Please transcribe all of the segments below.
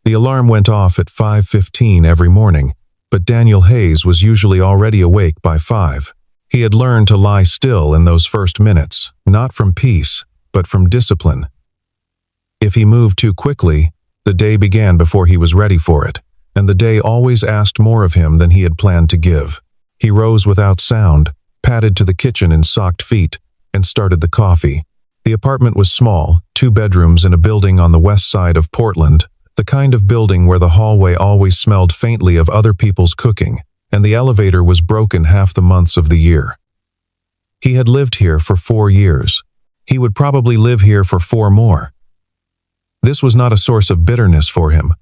The alarm went off at 5:15 every morning, but Daniel Hayes was usually already awake by 5. He had learned to lie still in those first minutes, not from peace, but from discipline. If he moved too quickly, the day began before he was ready for it, and the day always asked more of him than he had planned to give. He rose without sound, padded to the kitchen in socked feet, and started the coffee. The apartment was small, 2 bedrooms in a building on the west side of Portland, the kind of building where the hallway always smelled faintly of other people's cooking, and the elevator was broken half the months of the year. He had lived here for 4 years. He would probably live here for 4 more. This was not a source of bitterness for him.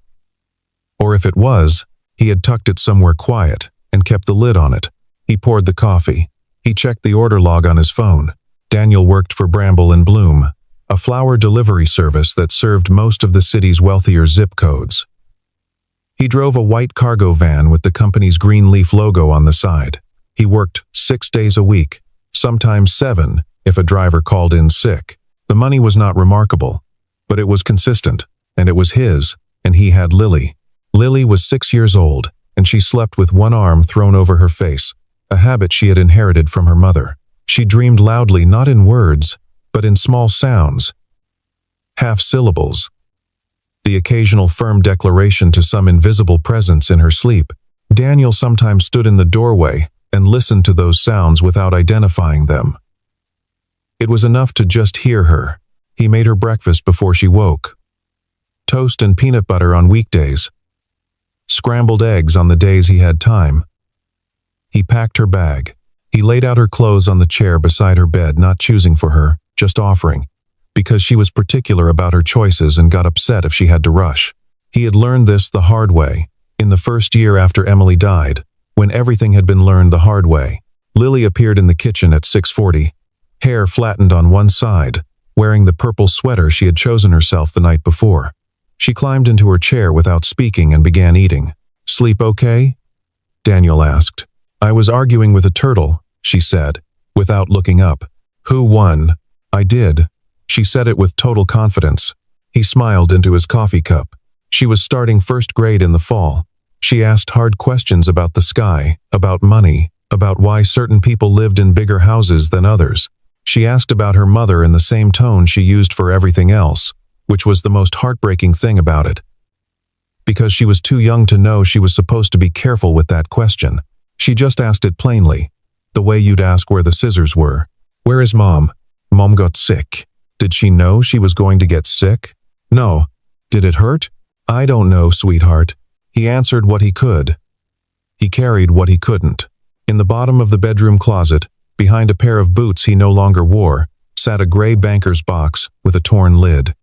Or if it was, he had tucked it somewhere quiet and kept the lid on it. He poured the coffee. He checked the order log on his phone. Daniel worked for Bramble and Bloom, a flower delivery service that served most of the city's wealthier zip codes. He drove a white cargo van with the company's green leaf logo on the side. He worked 6 days a week, sometimes 7 if a driver called in sick. The money was not remarkable, but it was consistent, and it was his, and he had Lily. Lily was 6 years old, and she slept with one arm thrown over her face, a habit she had inherited from her mother. She dreamed loudly, not in words, but in small sounds, half-syllables. The occasional firm declaration to some invisible presence in her sleep. Daniel sometimes stood in the doorway and listened to those sounds without identifying them. It was enough to just hear her. He made her breakfast before she woke. Toast and peanut butter on weekdays. Scrambled eggs on the days he had time. He packed her bag. He laid out her clothes on the chair beside her bed, not choosing for her, just offering, because she was particular about her choices and got upset if she had to rush. He had learned this the hard way, in the first year after Emily died, when everything had been learned the hard way. Lily appeared in the kitchen at 6:40, hair flattened on one side, wearing the purple sweater she had chosen herself the night before. She climbed into her chair without speaking and began eating. "Sleep okay?" Daniel asked. "I was arguing with a turtle," she said, without looking up. "Who won?" "I did." She said it with total confidence. He smiled into his coffee cup. She was starting first grade in the fall. She asked hard questions about the sky, about money, about why certain people lived in bigger houses than others. She asked about her mother in the same tone she used for everything else, which was the most heartbreaking thing about it. Because she was too young to know she was supposed to be careful with that question. She just asked it plainly, the way you'd ask where the scissors were. "Where is Mom?" "Mom got sick." Did she know she was going to get sick? No. Did it hurt? "I don't know, sweetheart." He answered what he could. He carried what he couldn't. In the bottom of the bedroom closet, behind a pair of boots he no longer wore, sat a gray banker's box with a torn lid.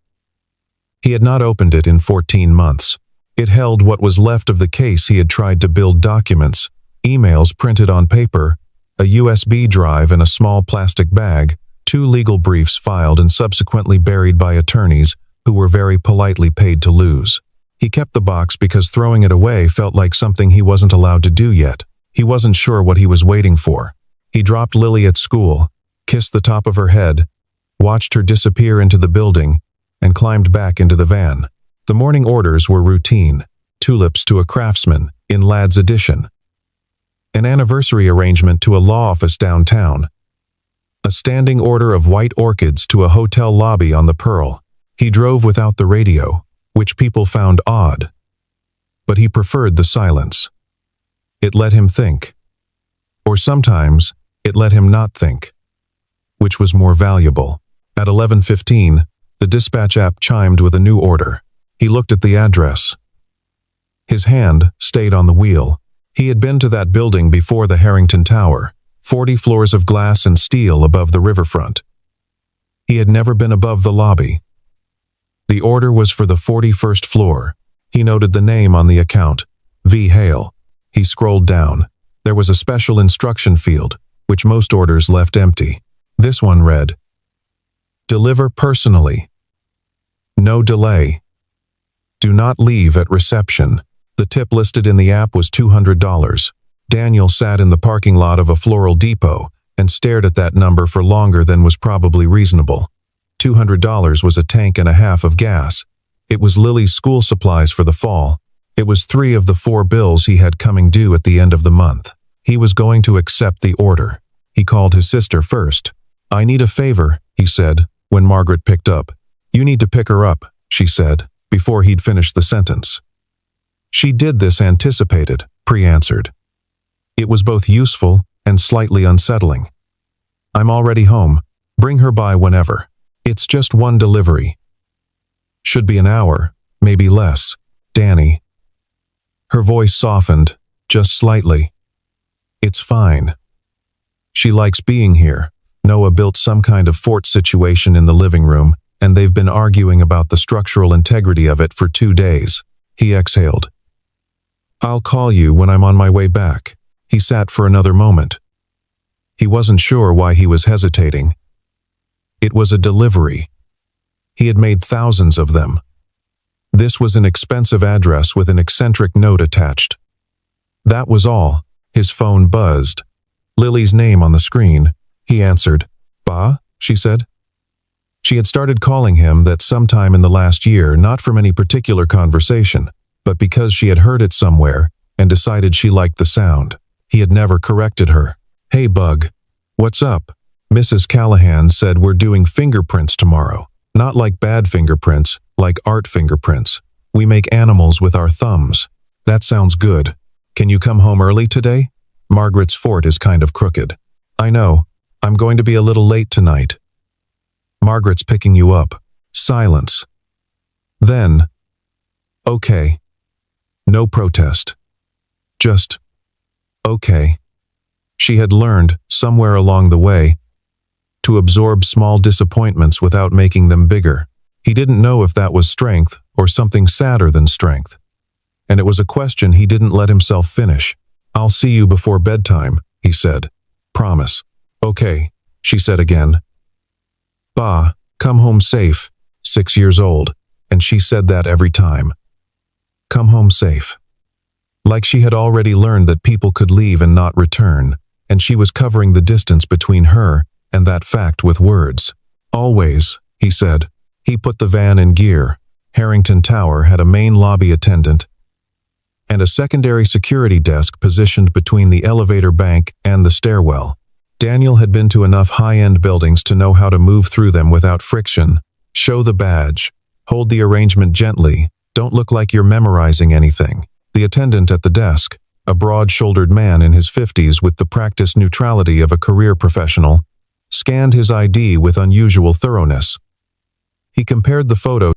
He had not opened it in 14 months. It held what was left of the case he had tried to build: documents, emails printed on paper, a USB drive in a small plastic bag, 2 legal briefs filed and subsequently buried by attorneys who were very politely paid to lose. He kept the box because throwing it away felt like something he wasn't allowed to do yet. He wasn't sure what he was waiting for. He dropped Lily at school, kissed the top of her head, watched her disappear into the building, and climbed back into the van. The morning orders were routine: tulips to a craftsman in Ladd's Addition, an anniversary arrangement to a law office downtown, a standing order of white orchids to a hotel lobby on the Pearl. He drove without the radio, which people found odd, but he preferred the silence. It let him think. Or sometimes, it let him not think, which was more valuable. At 11:15, the dispatch app chimed with a new order. He looked at the address. His hand stayed on the wheel. He had been to that building before the Harrington Tower, 40 floors of glass and steel above the riverfront. He had never been above the lobby. The order was for the 41st floor. He noted the name on the account, V. Hale. He scrolled down. There was a special instruction field, which most orders left empty. This one read, "Deliver personally. No delay. Do not leave at reception." The tip listed in the app was $200. Daniel sat in the parking lot of a floral depot and stared at that number for longer than was probably reasonable. $200 was a tank and a half of gas. It was Lily's school supplies for the fall. It was 3 of the 4 bills he had coming due at the end of the month. He was going to accept the order. He called his sister first. "I need a favor," he said, when Margaret picked up. "You need to pick her up," she said, before he'd finished the sentence. She did this anticipated, pre-answered. It was both useful and slightly unsettling. "I'm already home. Bring her by whenever. It's just 1 delivery. Should be an hour, maybe less. Danny." Her voice softened, just slightly. "It's fine." She likes being here. Noah built some kind of fort situation in the living room, and they've been arguing about the structural integrity of it for 2 days. He exhaled. "I'll call you when I'm on my way back." He sat for another moment. He wasn't sure why he was hesitating. It was a delivery. He had made thousands of them. This was an expensive address with an eccentric note attached. That was all. His phone buzzed. Lily's name on the screen. He answered. "Ba?" she said. She had started calling him that sometime in the last year, not from any particular conversation, but because she had heard it somewhere and decided she liked the sound. He had never corrected her. "Hey, Bug. What's up? Mrs. Callahan said we're doing fingerprints tomorrow. Not like bad fingerprints, like art fingerprints. We make animals with our thumbs. That sounds good. Can you come home early today? Margaret's fort is kind of crooked." "I know. I'm going to be a little late tonight." "Margaret's picking you up." Silence. Then, "Okay." No protest. Just, "Okay." She had learned, somewhere along the way, to absorb small disappointments without making them bigger. He didn't know if that was strength or something sadder than strength. And it was a question he didn't let himself finish. "I'll see you before bedtime," he said. "Promise." "Okay," she said again. "Ba, come home safe." 6 years old, and she said that every time. Come home safe. Like she had already learned that people could leave and not return, and she was covering the distance between her and that fact with words. "Always," he said. He put the van in gear. Harrington Tower had a main lobby attendant and a secondary security desk positioned between the elevator bank and the stairwell. Daniel had been to enough high-end buildings to know how to move through them without friction. Show the badge. Hold the arrangement gently. Don't look like you're memorizing anything. The attendant at the desk, a broad-shouldered man in his 50s with the practiced neutrality of a career professional, scanned his ID with unusual thoroughness. He compared the photo